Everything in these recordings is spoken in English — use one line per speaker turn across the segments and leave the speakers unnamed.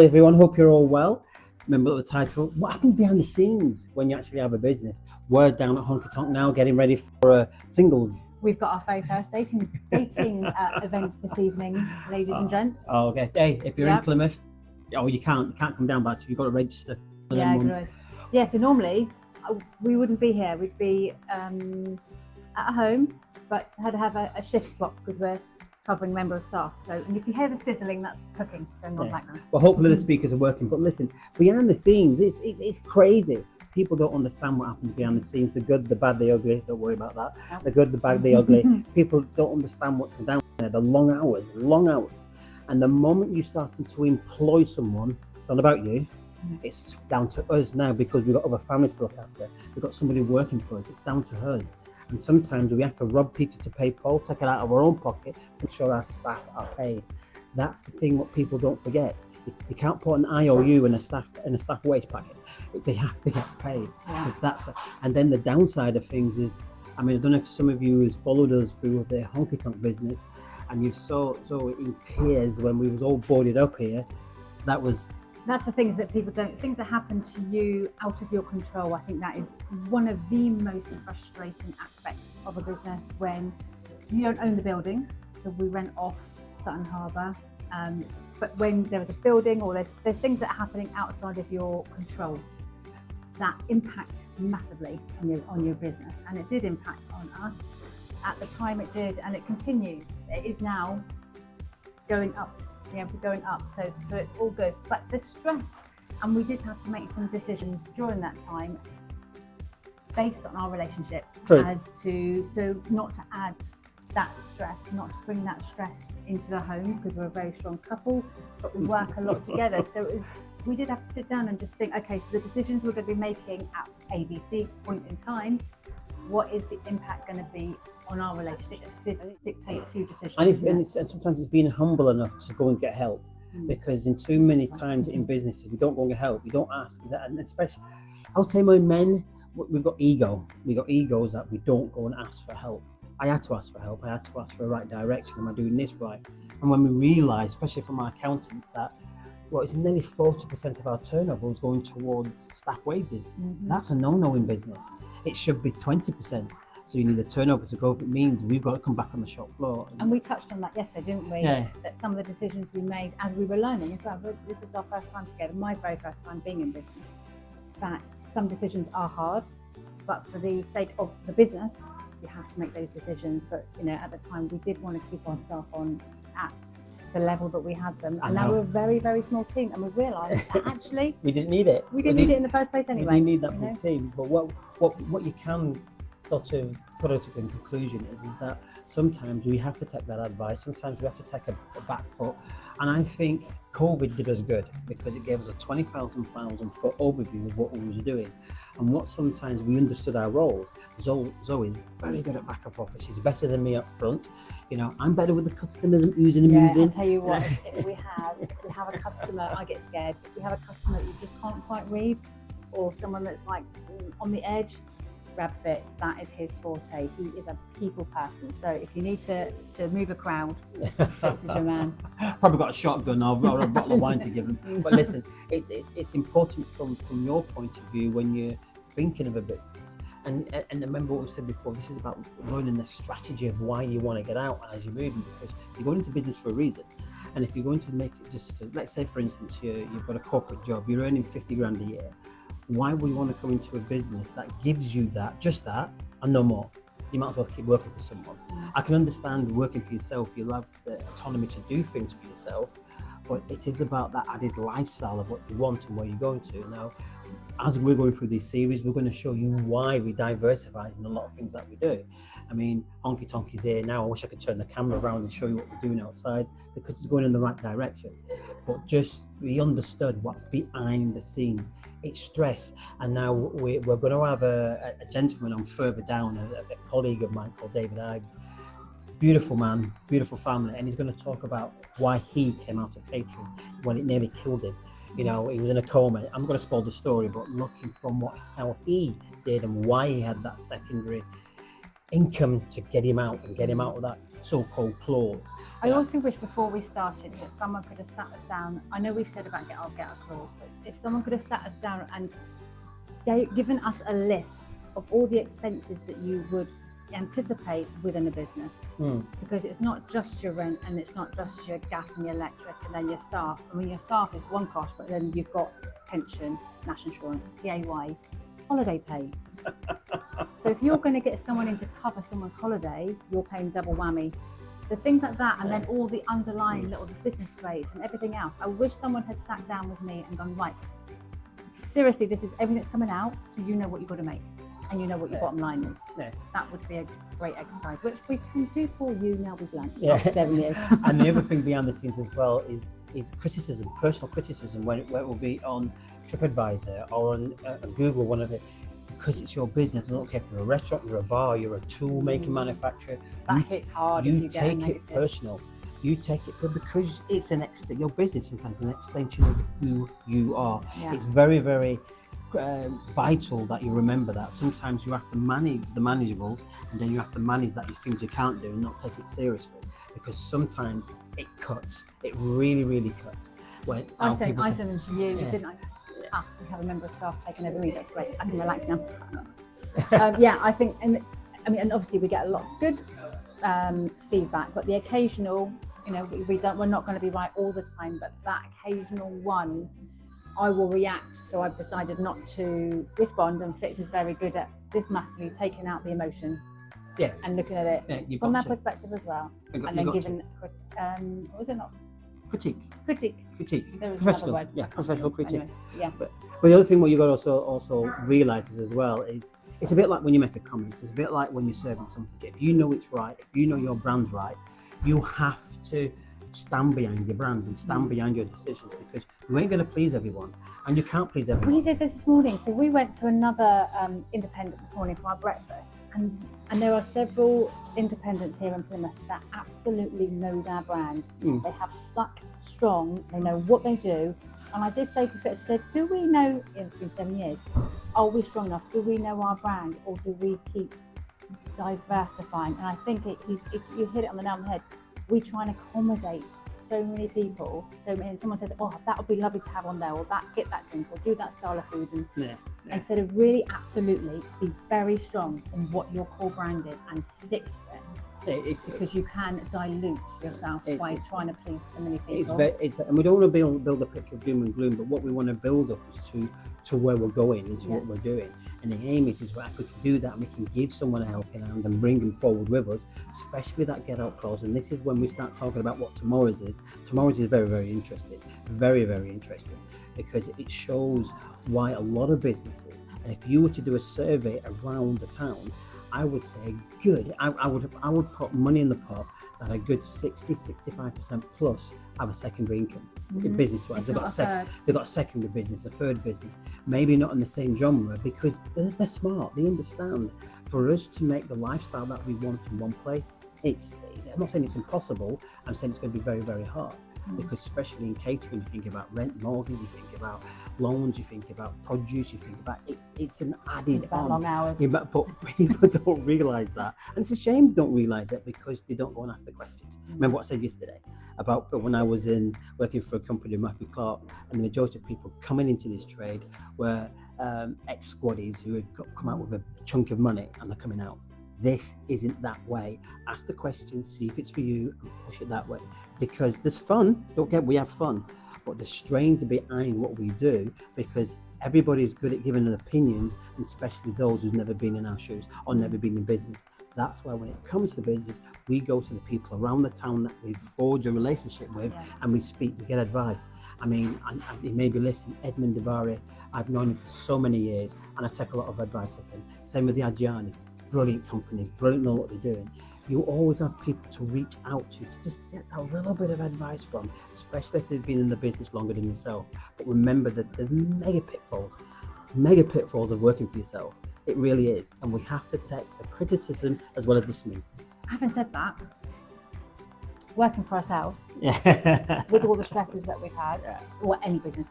Everyone, hope you're all well. Remember the title, what happens behind the scenes when you actually have a business? We're down at Honky Tonk now getting ready for singles.
We've got our very first dating event this evening, ladies and gents.
Oh, okay. Hey, if you're in Plymouth, you can't come down, but you've got to register.
Yeah, good. Yeah, so normally we wouldn't be here. We'd be at home, but had to have a shift swap because we're covering member of staff. So, and if you hear the sizzling, that's cooking going on back now.
Well, hopefully the speakers are working. But listen, behind the scenes, it's crazy. People don't understand what happens behind the scenes. The good, the bad, the ugly. Don't worry about that. Yeah. The good, the bad, the ugly. People don't understand what's down there. The long hours. And the moment you start to employ someone, it's not about you. It's down to us now because we've got other families to look after. We've got somebody working for us. It's down to us. And sometimes we have to rob Peter to pay Paul, take it out of our own pocket, make sure our staff are paid. That's the thing what people don't forget. You can't put an IOU in a staff wage packet. They have to get paid. Yeah. So and then the downside of things is, I mean, I don't know if some of you has followed us through the Honky Tonk business, and you saw in tears when we was all boarded up here.
That's the things that people don't, things that happen to you out of your control. I think that is one of the most frustrating aspects of a business when you don't own the building. So we rent off Sutton Harbour, but when there is a building or there's things that are happening outside of your control that impact massively on your business. And it did impact on us. At the time it did, and it continues. It is now going up. We're going up, so it's all good. But the stress, and we did have to make some decisions during that time based on our relationship.
True.
So not to add that stress, not to bring that stress into the home because we're a very strong couple, but we work a lot together. So we did have to sit down and just think, okay, so the decisions we're going to be making at ABC point in time, what is the impact going to be on our relationship? To dictate a few decisions.
And sometimes it's being humble enough to go and get help, because in too many times in businesses we don't go and get help, we don't ask. And especially, I would say my men, we've got ego. We've got egos that we don't go and ask for help. I had to ask for help. I had to ask for the right direction. Am I doing this right? And when we realise, especially from our accountants, that it's nearly 40% of our turnover is going towards staff wages. That's a no-no in business. It should be 20%. So you need the turnover to go. If it means we've got to come back on the shop floor.
And we touched on that yesterday, didn't we?
Yeah.
That some of the decisions we made as we were learning as well. This is our first time together, my very first time being in business. That some decisions are hard, but for the sake of the business, you have to make those decisions. But at the time, we did want to keep our staff on at the level that we had them, and now we're a very, very small team, and we realised that actually
we didn't need it.
We didn't need it in the first place anyway.
We didn't need that big team. But what you can sort of put out in conclusion is that sometimes we have to take that advice. Sometimes we have to take a back foot, and I think COVID did us good because it gave us a 20,000 foot overview of what we was doing, and what sometimes we understood our roles. Zoe's very good at back of office. She's better than me up front. I'm better with the customers and using and using.
I'll tell you what, if we have a customer, I get scared. If we have a customer that you just can't quite read, or someone that's like on the edge, Brad Fitz, that is his forte. He is a people person. So if you need to move a crowd, Fitz is your man.
Probably got a shotgun or a bottle of wine to give them. But listen, it's important from your point of view when you're thinking of a business. And remember what we said before, this is about learning the strategy of why you want to get out as you're moving, because you're going into business for a reason. And if you're going to make it let's say for instance, you've got a corporate job, you're earning 50 grand a year. Why would you want to come into a business that gives you just that and no more? You might as well keep working for someone. I can understand working for yourself, you'll have the autonomy to do things for yourself, but it is about that added lifestyle of what you want and where you're going to. Now, as we're going through this series, we're going to show you why we diversify in a lot of things that we do. I mean, Honky Tonk is here now. I wish I could turn the camera around and show you what we're doing outside because it's going in the right direction. But just we understood what's behind the scenes. It's stress. And now we're going to have a gentleman on further down, a colleague of mine called David Ives. Beautiful man, beautiful family. And he's going to talk about why he came out of catering when it nearly killed him. He was in a coma. I'm going to spoil the story, but looking from how he did and why he had that secondary income to get him out of that so-called clause.
I also wish before we started that someone could have sat us down. I know we've said about get our clause, but if someone could have sat us down and given us a list of all the expenses that you would anticipate within a business, because it's not just your rent and it's not just your gas and your electric and then your staff. I mean, your staff is one cost, but then you've got pension, national insurance, PAY, holiday pay. So if you're going to get someone in to cover someone's holiday, you're paying double whammy. So things like that, and then all the underlying little business rates and everything else. I wish someone had sat down with me and gone, right, seriously, this is everything that's coming out, so you know what you've got to make and you know what your bottom line is. That would be a great exercise, which we can do for you now we've learned after 7 years.
And the other thing behind the scenes as well is criticism, personal criticism, when it will be on TripAdvisor or on Google, one of it. Because it's your business. I don't care if you're a restaurant, you're a bar, you're a tool making manufacturer.
That hits hard.
You take it personal. You take it because it's your business sometimes an extension of who you are.
Yeah.
It's very, very vital that you remember that. Sometimes you have to manage the manageables, and then you have to manage that things you can't do and not take it seriously. Because sometimes it cuts. It really, really cuts. When
I sent them to you, didn't I? We have a member of staff taking over me. That's great. I can relax now. I think, and obviously we get a lot of good feedback, but the occasional, we're not going to be right all the time, but that occasional one, I will react. So I've decided not to respond, and Fitz is very good at diplomatically taking out the emotion.
Yeah.
And looking at it from that perspective as well, and then giving, what was it not? Critique. There is another word.
Yeah, professional critique.
Anyway, yeah.
But the other thing what you got to also realize is as well is it's a bit like when you make a comment. It's a bit like when you're serving something. If you know it's right, if you know your brand's right, you have to stand behind your brand and stand behind your decisions, because you ain't going to please everyone, and you can't please everyone.
We did this morning. So we went to another independent this morning for our breakfast, and there are several independents here in Plymouth that absolutely know their brand. They have stuck strong, they know what they do. And I did say to Fitz, I said, do we know, it's been 7 years, are we strong enough? Do we know our brand, or do we keep diversifying? And I think you hit it on the nail on the head. We try and accommodate so many people. And someone says, oh, that would be lovely to have on there, or get that drink, or do that style of food. And instead of really absolutely be very strong in what your core brand is and stick to it. It's because you can dilute yourself by trying to please too many people.
And we don't want to build a picture of doom and gloom, but what we want to build up is to where we're going and to what we're doing. And the aim is that we can do that, and we can give someone a helping hand and bring them forward with us, especially that get out clause. And this is when we start talking about what tomorrow's is. Tomorrow's is very, very interesting, very, very interesting, because it shows why a lot of businesses, and if you were to do a survey around the town, I would say I would put money in the pot that a good 60-65% plus have a secondary income business-wise. They've got a secondary business, a third business, maybe not in the same genre, because they're smart. They understand. For us to make the lifestyle that we want in one place, I'm not saying it's impossible. I'm saying it's going to be very, very hard. Because especially in catering, you think about rent, mortgage, you think about loans, you think about produce, you think about it's an added on.
Long hours.
But people don't realise that, and it's a shame they don't realise it because they don't go and ask the questions. Remember what I said yesterday about when I was working for a company, Matthew Clark, and the majority of people coming into this trade were ex-squaddies who had come out with a chunk of money and they're coming out. This isn't that way. Ask the question, see if it's for you, and push it that way. Because there's fun. We have fun, but there's strains behind what we do, because everybody's good at giving their opinions, and especially those who've never been in our shoes or never been in business. That's why when it comes to business, we go to the people around the town that we've forged a relationship with, and we speak, we get advice. I mean, you may be listening, Edmund Devari, I've known him for so many years, and I take a lot of advice of him. Same with the Adjanis. Brilliant companies, brilliant know what they're doing. You always have people to reach out to just get a little bit of advice from, especially if they've been in the business longer than yourself. But remember that there's mega pitfalls of working for yourself. It really is. And we have to take the criticism as well as the smooth.
Having said that, working for ourselves, with all the stresses that we've had, or any business,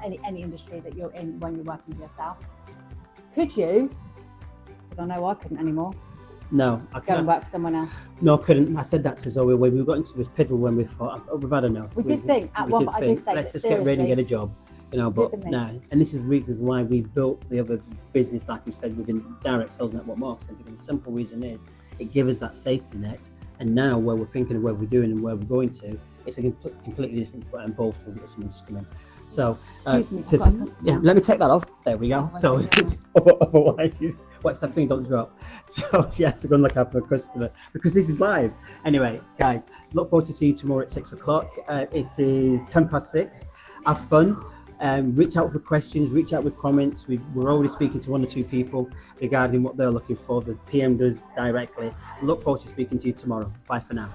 any industry that you're in when you're working for yourself, could you, because I know I couldn't anymore,
No, I
Go and
can't.
work for someone else.
No, I couldn't. I said that to Zoe when we got into this piddle when we thought, oh, we've had enough.
We did think at
we
one
did
point, I did
think,
say,
let's
but
just get ready and
seriously,
get a job. You know, but
didn't we?
nah. And this is reasons why we built the other business, like we said, within direct sales network marketing, because the simple reason is it gives us that safety net. And now where we're thinking of where we're doing and where we're going to, it's a completely different ball for someone just come in. So,
Excuse me, I've
so-
got a customer.
yeah, let me take that off. There we go.
Oh,
So,
thank you very
otherwise, watch that thing don't drop. So she has to go and look out for a customer because this is live. Anyway, guys, look forward to seeing you tomorrow at 6 o'clock. It is 6:10. Have fun. Reach out for questions, reach out with comments. We're already speaking to 1 or 2 people regarding what they're looking for. The PM does directly. Look forward to speaking to you tomorrow. Bye for now.